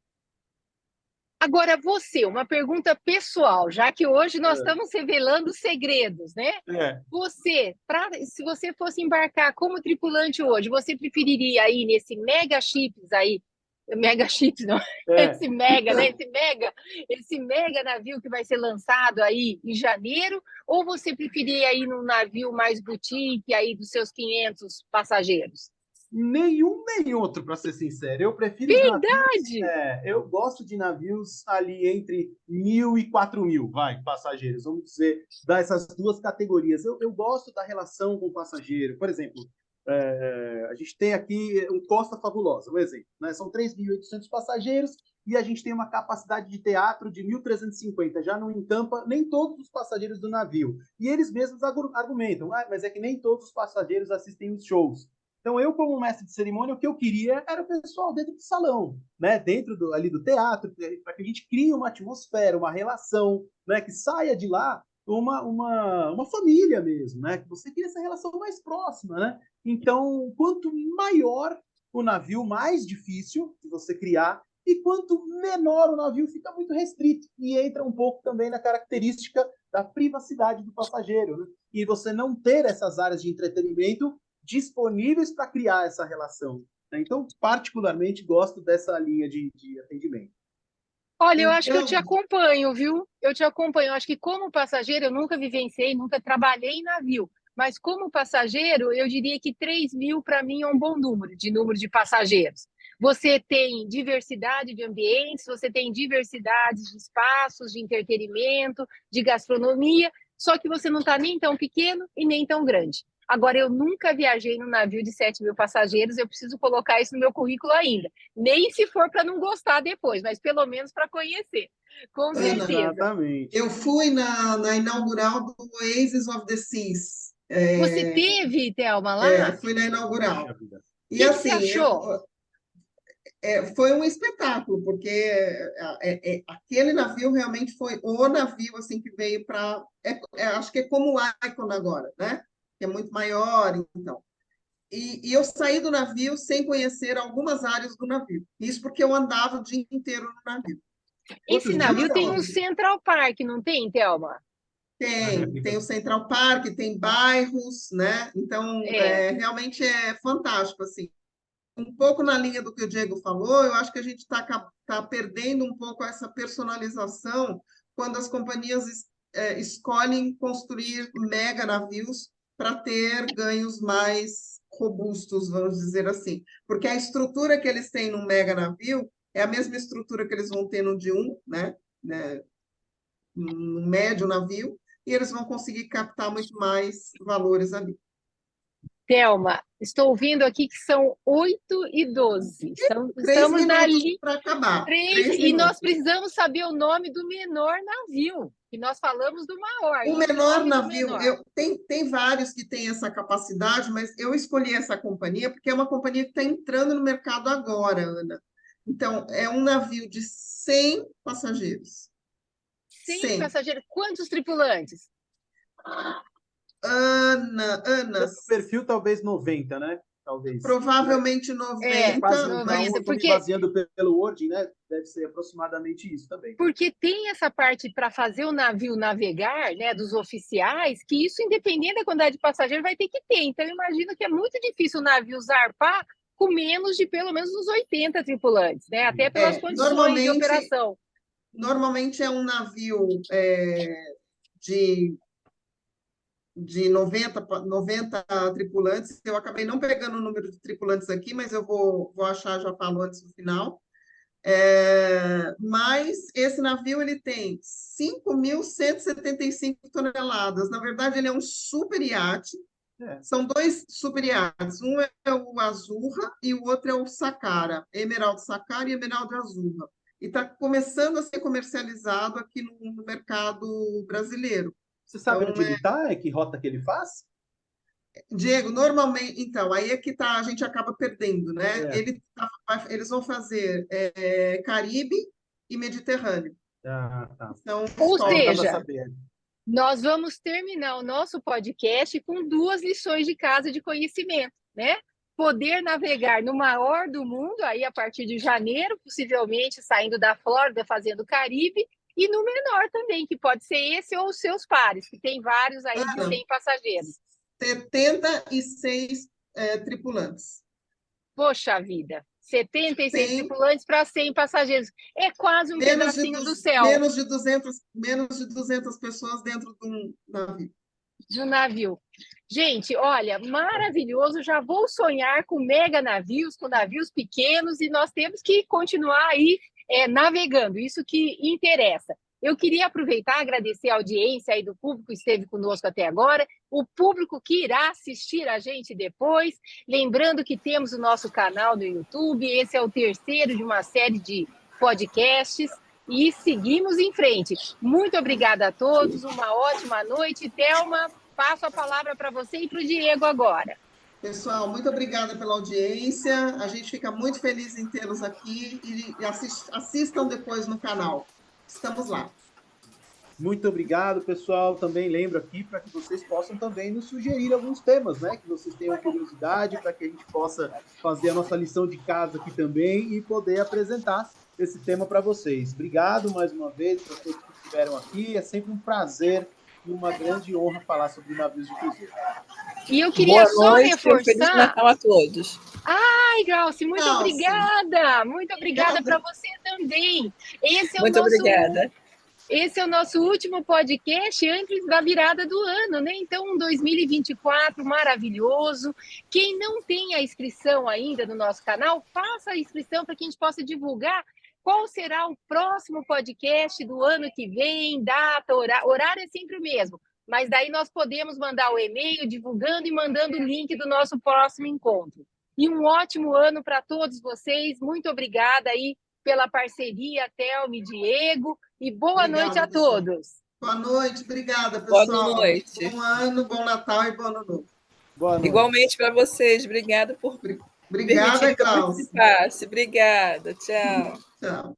Speaker 1: Agora, você, uma pergunta pessoal, já que hoje nós estamos revelando segredos, né?
Speaker 3: É.
Speaker 1: Você, se você fosse embarcar como tripulante hoje, você preferiria ir nesse mega chips não,
Speaker 3: É.
Speaker 1: esse mega, né? Esse mega navio que vai ser lançado aí em janeiro, ou você preferia ir num navio mais boutique aí dos seus 500 passageiros?
Speaker 3: Nenhum nem outro, para ser sincero. Eu prefiro os navios.
Speaker 1: Verdade!
Speaker 3: Eu gosto de navios ali entre 1.000 e 4.000, vai, passageiros. Vamos dizer, dar essas duas categorias. Eu gosto da relação com o passageiro. Por exemplo, a gente tem aqui um Costa Fabulosa, um exemplo. Né? São 3.800 passageiros e a gente tem uma capacidade de teatro de 1.350. Já não encampa nem todos os passageiros do navio. E eles mesmos argumentam, mas é que nem todos os passageiros assistem os shows. Então, eu, como mestre de cerimônia, o que eu queria era o pessoal dentro do salão, né? Dentro ali do teatro, para que a gente crie uma atmosfera, uma relação, né? Que saia de lá uma família mesmo, né? Que você cria essa relação mais próxima, né? Então, quanto maior o navio, mais difícil de você criar, e quanto menor o navio, fica muito restrito. E entra um pouco também na característica da privacidade do passageiro, né? E você não ter essas áreas de entretenimento disponíveis para criar essa relação. Então, particularmente, gosto dessa linha de atendimento.
Speaker 1: Olha, eu acho que eu te
Speaker 2: então,
Speaker 1: acompanho, viu? Eu te acompanho. Eu acho que como passageiro, eu nunca vivenciei, nunca trabalhei em navio. Mas como passageiro, eu diria que 3.000 para mim é um bom número de passageiros. Você tem diversidade de ambientes, você tem diversidade de espaços, de entretenimento, de gastronomia, só que você não está nem tão pequeno e nem tão grande. Agora, eu nunca viajei num navio de 7 mil passageiros, eu preciso colocar isso no meu currículo ainda. Nem se for para não gostar depois, mas pelo menos para conhecer, com
Speaker 2: Ana,
Speaker 1: certeza.
Speaker 3: Exatamente.
Speaker 2: eu fui na inaugural do Oasis of the Seas.
Speaker 1: Você teve, Thelma, lá?
Speaker 2: Fui na inaugural.
Speaker 3: Puxa vida.
Speaker 1: O
Speaker 2: E
Speaker 1: que você
Speaker 2: assim,
Speaker 1: achou?
Speaker 2: foi um espetáculo, porque aquele navio realmente foi o navio assim que veio para. Acho que é como o Icon agora, né? Que é muito maior, então. E eu saí do navio sem conhecer algumas áreas do navio. Isso porque eu andava o dia inteiro no navio.
Speaker 1: Esse
Speaker 3: Quantos
Speaker 1: navio
Speaker 3: dias,
Speaker 2: Então,
Speaker 1: tem
Speaker 3: Thelma?
Speaker 1: um Central Park, não tem, Thelma?
Speaker 2: tem o Central Park, tem bairros, né? Então,
Speaker 1: É.
Speaker 2: realmente é fantástico, assim. Um pouco na linha do que o Diego falou, eu acho que a gente tá perdendo um pouco essa personalização quando as companhias escolhem construir mega navios para ter ganhos mais robustos, vamos dizer assim. Porque a estrutura que eles têm no mega navio é a mesma estrutura que eles vão ter no de um, né, no médio navio, e eles vão conseguir captar muito mais valores ali.
Speaker 1: Thelma, estou ouvindo aqui que são 8h12.
Speaker 2: Três
Speaker 1: Estamos na
Speaker 2: minutos
Speaker 1: linha
Speaker 2: para acabar.
Speaker 1: 3
Speaker 2: Três
Speaker 1: e nós
Speaker 2: minutos.
Speaker 1: precisamos saber o nome do menor navio. Que nós falamos do maior,
Speaker 2: O
Speaker 1: e o
Speaker 2: menor
Speaker 1: nome do
Speaker 2: navio,
Speaker 1: menor.
Speaker 2: tem vários que têm essa capacidade, mas eu escolhi essa companhia porque é uma companhia que está entrando no mercado agora, Ana. Então, é um navio de 100 passageiros.
Speaker 1: 100
Speaker 2: 100.
Speaker 1: passageiros, quantos tripulantes?
Speaker 3: Pelo
Speaker 2: Anas,
Speaker 3: perfil, talvez 90, né? Talvez.
Speaker 2: provavelmente
Speaker 1: É,
Speaker 3: Quase,
Speaker 2: 90,
Speaker 3: então,
Speaker 2: mas
Speaker 1: 90,
Speaker 3: eu estou me
Speaker 1: porque
Speaker 3: baseando pelo wording, né? Deve ser aproximadamente isso também.
Speaker 1: Porque tem essa parte para fazer o navio navegar, né, dos oficiais, que isso, independente da quantidade de passageiros, vai ter que ter. Então, eu imagino que é muito difícil o navio zarpar com menos de pelo menos uns 80 tripulantes, né? Até pelas condições de
Speaker 2: normalmente,
Speaker 1: operação.
Speaker 2: normalmente é um navio de de 90 tripulantes. Eu acabei não pegando o número de tripulantes aqui, mas eu vou achar, já falo antes do final. Mas esse navio ele tem 5.175 toneladas. Na verdade, ele é um super iate. São dois super iates. Um é o Azurra e o outro é o Sacara, Emerald Sacara e Emerald Azurra. E está começando a ser comercializado aqui no mercado brasileiro.
Speaker 3: Você sabe
Speaker 2: Então,
Speaker 3: onde ele está? Que rota que ele faz?
Speaker 2: Diego, normalmente, então, aí é que tá, a gente acaba perdendo, né?
Speaker 3: É.
Speaker 2: Eles vão fazer Caribe e Mediterrâneo.
Speaker 3: Ah, tá.
Speaker 2: São
Speaker 1: Ou
Speaker 3: Ah, eu
Speaker 2: escolas.
Speaker 3: estava
Speaker 1: seja,
Speaker 3: sabendo.
Speaker 1: nós vamos terminar o nosso podcast com 2 lições de casa de conhecimento, né? Poder navegar no maior do mundo, aí a partir de janeiro, possivelmente saindo da Flórida, fazendo o Caribe, e no menor também, que pode ser esse ou os seus pares, que tem vários aí de
Speaker 2: Ana,
Speaker 1: 100 passageiros.
Speaker 2: 76 tripulantes.
Speaker 1: Poxa vida, 76
Speaker 2: Tem
Speaker 1: tripulantes para 100 passageiros. É quase um pedacinho do céu
Speaker 2: menos de 200 pessoas dentro de um navio.
Speaker 1: de um navio. Gente, olha, maravilhoso. Já vou sonhar com mega navios, com navios pequenos, e nós temos que continuar aí navegando, isso que interessa. Eu queria aproveitar e agradecer a audiência aí do público que esteve conosco até agora, o público que irá assistir a gente depois. Lembrando que temos o nosso canal no YouTube, esse é o terceiro de uma série de podcasts. E seguimos em frente. Muito obrigada a todos, uma ótima noite. Thelma, passo a palavra para você e para o Diego agora.
Speaker 2: Pessoal, muito obrigada pela audiência. A gente fica muito feliz em tê-los aqui e assistam depois no canal. Estamos lá.
Speaker 3: Muito obrigado, pessoal. Também lembro aqui para que vocês possam também nos sugerir alguns temas, né? Que vocês tenham curiosidade, para que a gente possa fazer a nossa lição de casa aqui também e poder apresentar esse tema para vocês. Obrigado mais uma vez para todos que estiveram aqui. É sempre um prazer e uma grande honra falar sobre navios de cruzeiro.
Speaker 1: E eu queria só reforçar.
Speaker 4: Feliz Natal a todos.
Speaker 1: Ai, Glauci, muito
Speaker 2: Glauci.
Speaker 1: obrigada. Muito obrigada para você também.
Speaker 4: Muito obrigada.
Speaker 1: Esse é o nosso último podcast antes da virada do ano, né? Então, um 2024 maravilhoso. Quem não tem a inscrição ainda no nosso canal, faça a inscrição para que a gente possa divulgar qual será o próximo podcast do ano que vem, data, horário é sempre o mesmo. mas daí nós podemos mandar o e-mail divulgando e mandando o link do nosso próximo encontro. E um ótimo ano para todos vocês. Muito obrigada aí pela parceria, Thelma e Diego, e boa noite a todos.
Speaker 2: Boa noite, obrigada, pessoal.
Speaker 4: Boa noite.
Speaker 2: Bom ano, bom Natal e bom ano novo.
Speaker 3: Boa noite.
Speaker 4: Igualmente para vocês. Obrigada por
Speaker 2: Obrigada,
Speaker 4: permitir que eu
Speaker 2: Klaus.
Speaker 4: participasse. Obrigada. Tchau.
Speaker 2: Tchau.